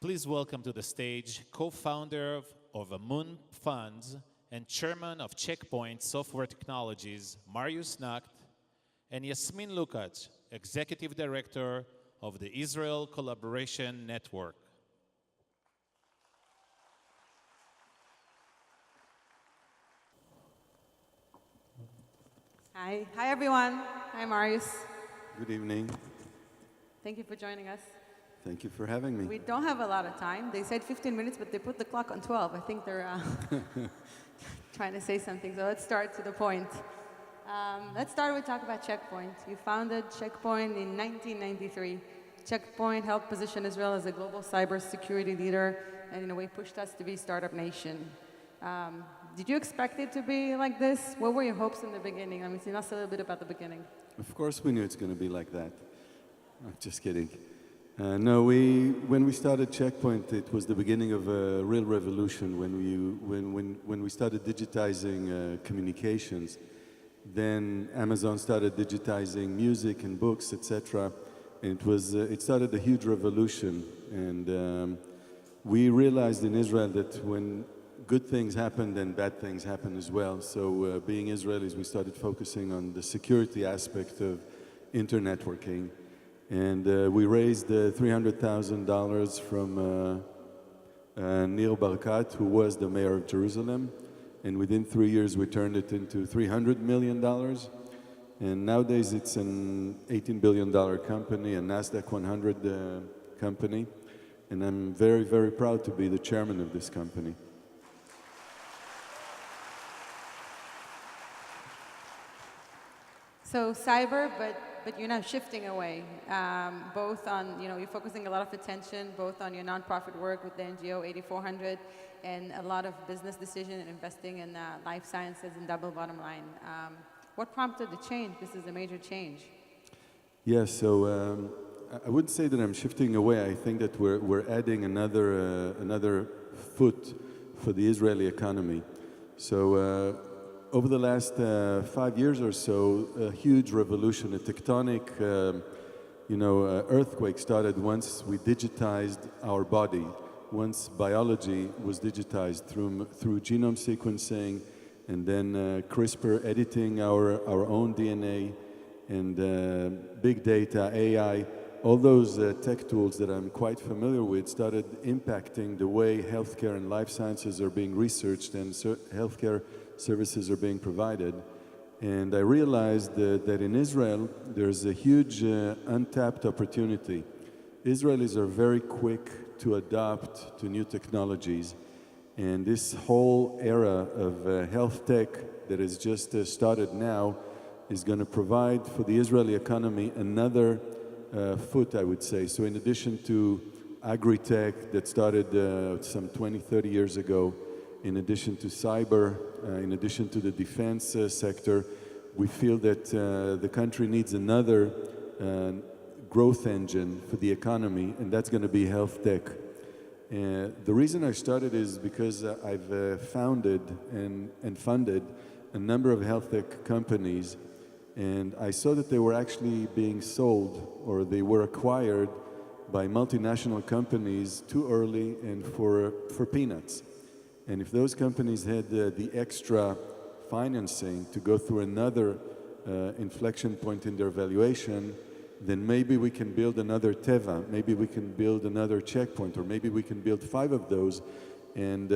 Please welcome to the stage co-founder of Moon Funds and chairman of Checkpoint Software Technologies, Marius Nacht, and Yasmin Lukacs, executive director of the Israel Collaboration Network. Hi everyone. Hi Marius. Good evening. Thank you for joining us. Thank you for having me. We don't have a lot of time. They said 15 minutes, but they put the clock on 12. I think they're trying to say something, so let's start to the point. Let's start with talk about Checkpoint. You founded Checkpoint in 1993. Checkpoint helped position Israel as a global cybersecurity leader and in a way pushed us to be startup nation. Did you expect it to be like this? What were your hopes in the beginning? I mean, tell us a little bit about the beginning. Of course we knew it's going to be like that. I'm just kidding. No, when we started Checkpoint, it was the beginning of a real revolution when we started digitizing communications. Then Amazon started digitizing music and books, etc. And it started a huge revolution. And we realized in Israel that when good things happen, then bad things happen as well. So being Israelis, we started focusing on the security aspect of internetworking. And we raised $300,000 from Nir Barkat, who was the mayor of Jerusalem. And within 3 years, we turned it into $300 million. And nowadays, it's an $18 billion company, a NASDAQ 100 company. And I'm very, very proud to be the chairman of this company. So cyber, but you're now shifting away, both on, you're focusing a lot of attention, both on your nonprofit work with the NGO 8400 and a lot of business decision and investing in life sciences and double bottom line. What prompted the change? This is a major change. Yes, so I wouldn't say that I'm shifting away. I think that we're adding another foot for the Israeli economy. So over the last 5 years or so, a huge revolution, a tectonic, earthquake started once we digitized our body, once biology was digitized through genome sequencing, and then CRISPR editing our own DNA, and big data, AI, all those tech tools that I'm quite familiar with started impacting the way healthcare and life sciences are being researched and healthcare services are being provided. And I realized that in Israel, there's a huge untapped opportunity. Israelis are very quick to adapt to new technologies. And this whole era of health tech that has just started now is going to provide for the Israeli economy another foot, I would say. So in addition to agri-tech that started some 20, 30 years ago, in addition to cyber, in addition to the defense sector, we feel that the country needs another growth engine for the economy, and that's going to be health tech. The reason I started is because I've founded and funded a number of health tech companies, and I saw that they were actually being sold or they were acquired by multinational companies too early and for peanuts. And if those companies had the extra financing to go through another inflection point in their valuation, then maybe we can build another Teva, maybe we can build another Checkpoint, or maybe we can build 5 of those. And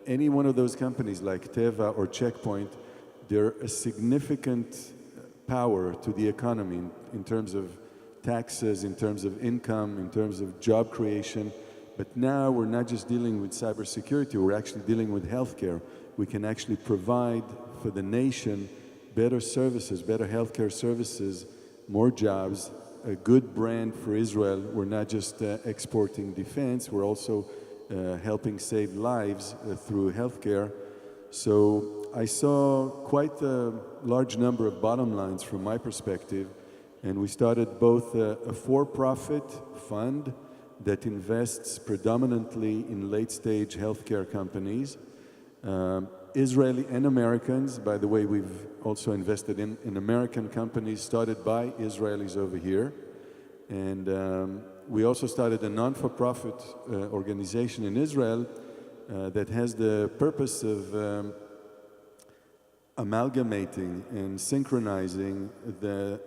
any one of those companies like Teva or Checkpoint, they're a significant power to the economy in terms of taxes, in terms of income, in terms of job creation. But now we're not just dealing with cybersecurity, we're actually dealing with healthcare. We can actually provide for the nation better services, better healthcare services, more jobs, a good brand for Israel. We're not just exporting defense, we're also helping save lives through healthcare. So I saw quite a large number of bottom lines from my perspective, and we started both a for-profit fund that invests predominantly in late-stage healthcare companies, Israeli and Americans. By the way, we've also invested in American companies started by Israelis over here. And we also started a non-for-profit organization in Israel that has the purpose of amalgamating and synchronizing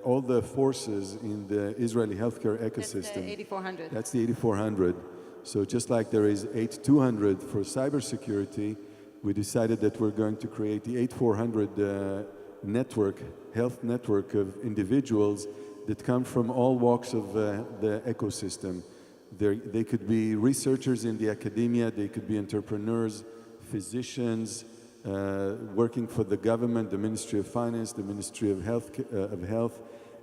all the forces in the Israeli healthcare ecosystem. That's the 8400. That's the 8400. So just like there is 8200 for cybersecurity, we decided that we're going to create the 8400 network, health network of individuals that come from all walks of the ecosystem. They could be researchers in the academia, they could be entrepreneurs, physicians, working for the government, the Ministry of Finance, the Ministry of Health,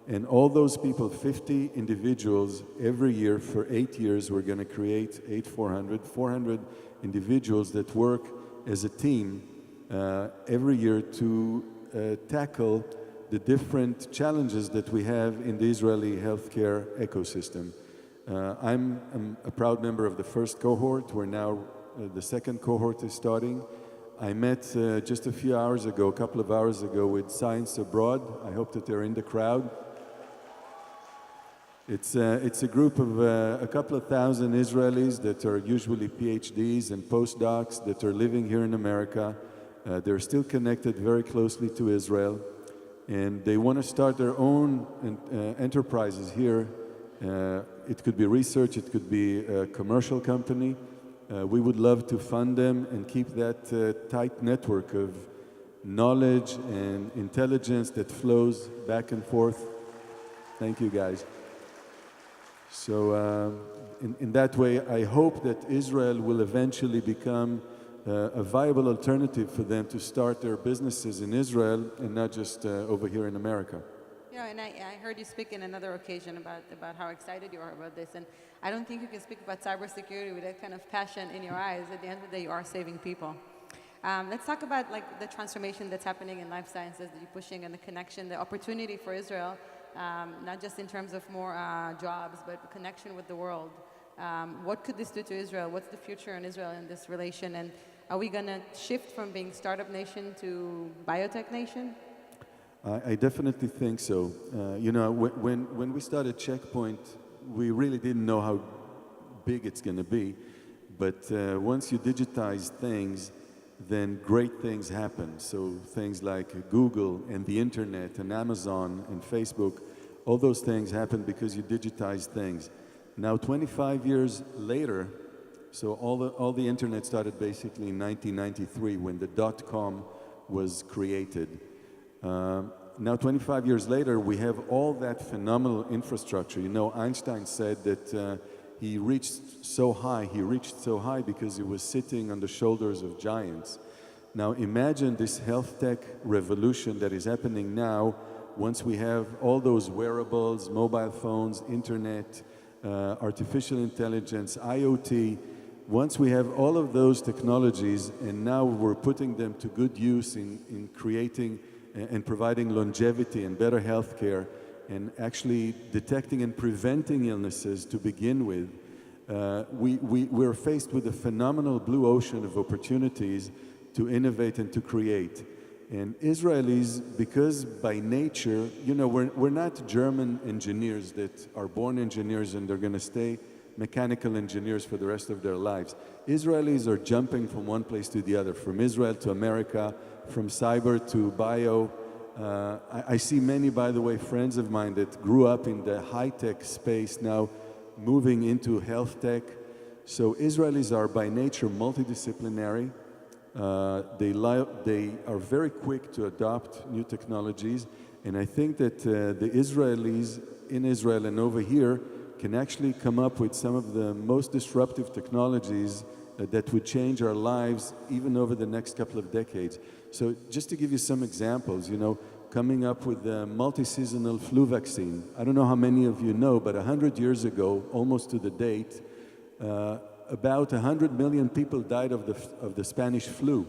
and all those people, 50 individuals, every year for 8 years, we're going to create 400 individuals that work as a team every year to tackle the different challenges that we have in the Israeli healthcare ecosystem. I'm a proud member of the first cohort. We're now, the second cohort is starting. I met just a few hours ago, a couple of hours ago, with Science Abroad. I hope that they're in the crowd. It's a group of a couple of thousand Israelis that are usually PhDs and postdocs that are living here in America. They're still connected very closely to Israel, and they want to start their own enterprises here. It could be research, it could be a commercial company. We would love to fund them and keep that tight network of knowledge and intelligence that flows back and forth. Thank you, guys. So in that way, I hope that Israel will eventually become a viable alternative for them to start their businesses in Israel and not just over here in America. Yeah, and I heard you speak in another occasion about how excited you are about this, and I don't think you can speak about cybersecurity with that kind of passion in your eyes. At the end of the day, you are saving people. Let's talk about like the transformation that's happening in life sciences that you're pushing, and the connection, the opportunity for Israel, not just in terms of more jobs, but the connection with the world. What could this do to Israel? What's the future in Israel in this relation? And are we going to shift from being startup nation to biotech nation? I definitely think so. You know, when we started Checkpoint, we really didn't know how big it's going to be. But once you digitize things, then great things happen. So things like Google and the internet and Amazon and Facebook, all those things happen because you digitize things. Now, 25 years later, so all the internet started basically in 1993 when the .com was created. Now, 25 years later, we have all that phenomenal infrastructure. You know, Einstein said that he reached so high because he was sitting on the shoulders of giants. Now, imagine this health tech revolution that is happening now once we have all those wearables, mobile phones, internet, artificial intelligence, IoT. Once we have all of those technologies, and now we're putting them to good use in creating and providing longevity and better health care, and actually detecting and preventing illnesses to begin with, we're faced with a phenomenal blue ocean of opportunities to innovate and to create. And Israelis, because by nature, you know, we're not German engineers that are born engineers and they're going to stay mechanical engineers for the rest of their lives. Israelis are jumping from one place to the other, from Israel to America, from cyber to bio. I see many, by the way, friends of mine that grew up in the high-tech space now moving into health tech. So Israelis are by nature multidisciplinary. They are very quick to adopt new technologies. And I think that the Israelis in Israel and over here can actually come up with some of the most disruptive technologies that would change our lives even over the next couple of decades. So just to give you some examples, you know, coming up with the multi-seasonal flu vaccine. I don't know how many of you know, but 100 years ago, almost to the date, about 100 million people died of the Spanish flu.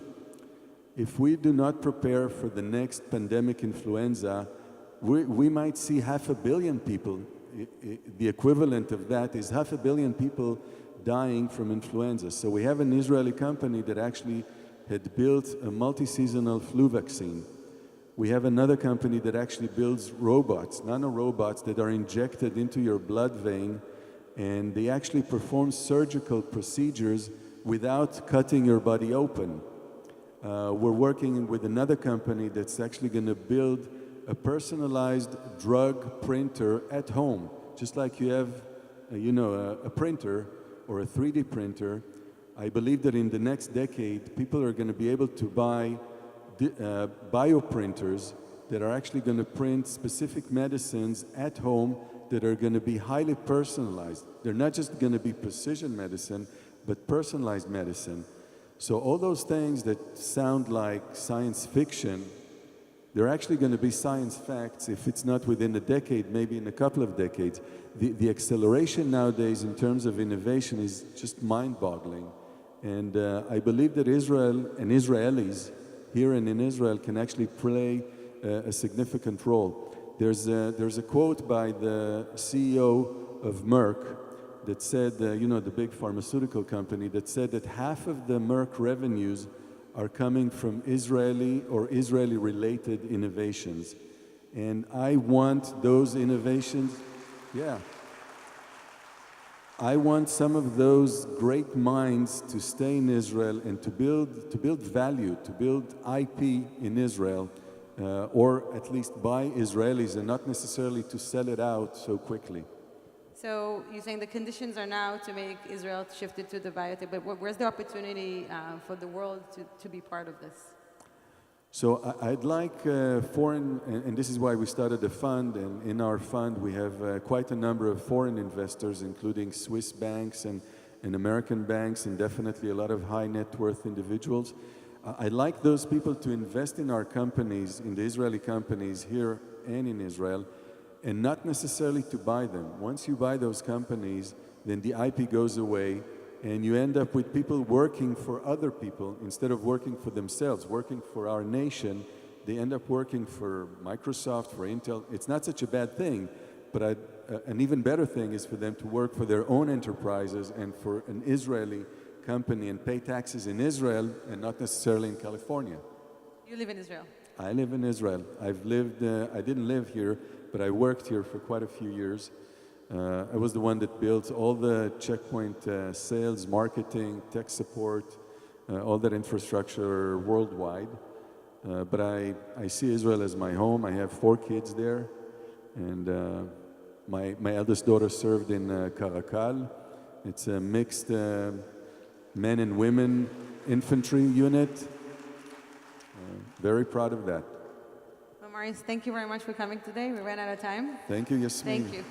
If we do not prepare for the next pandemic influenza, we might see 500 million people. The equivalent of that is 500 million people dying from influenza. So we have an Israeli company that actually had built a multi-seasonal flu vaccine. We have another company that actually builds robots, nanorobots that are injected into your blood vein and they actually perform surgical procedures without cutting your body open. We're working with another company that's actually going to build a personalized drug printer at home, just like you have, a printer or a 3D printer. I believe that in the next decade, people are going to be able to buy bioprinters that are actually going to print specific medicines at home that are going to be highly personalized. They're not just going to be precision medicine, but personalized medicine. So all those things that sound like science fiction, they're actually going to be science facts if it's not within a decade, maybe in a couple of decades. The acceleration nowadays in terms of innovation is just mind-boggling. And I believe that Israel and Israelis here and in Israel can actually play a significant role. There's a quote by the CEO of Merck that said, the big pharmaceutical company, that said that half of the Merck revenues are coming from Israeli or Israeli-related innovations. And I want those innovations, I want some of those great minds to stay in Israel and to build value, to build IP in Israel, or at least by Israelis and not necessarily to sell it out so quickly. So you're saying the conditions are now to make Israel shifted to the biotech, but where's the opportunity for the world to be part of this? So I'd like foreign, and this is why we started a fund, and in our fund we have quite a number of foreign investors, including Swiss banks and American banks, and definitely a lot of high net worth individuals. I'd like those people to invest in our companies, in the Israeli companies here and in Israel, and not necessarily to buy them. Once you buy those companies, then the IP goes away, and you end up with people working for other people instead of working for themselves, working for our nation. They end up working for Microsoft, for Intel. It's not such a bad thing, but an even better thing is for them to work for their own enterprises and for an Israeli company and pay taxes in Israel and not necessarily in California. You live in Israel? I live in Israel. I didn't live here, but I worked here for quite a few years. I was the one that built all the checkpoint sales, marketing, tech support, all that infrastructure worldwide. But I see Israel as my home. I have 4 kids there. And my eldest daughter served in Caracal. It's a mixed men and women infantry unit. Very proud of that. Well, Marius, thank you very much for coming today. We ran out of time. Thank you, Yasmin. Thank you.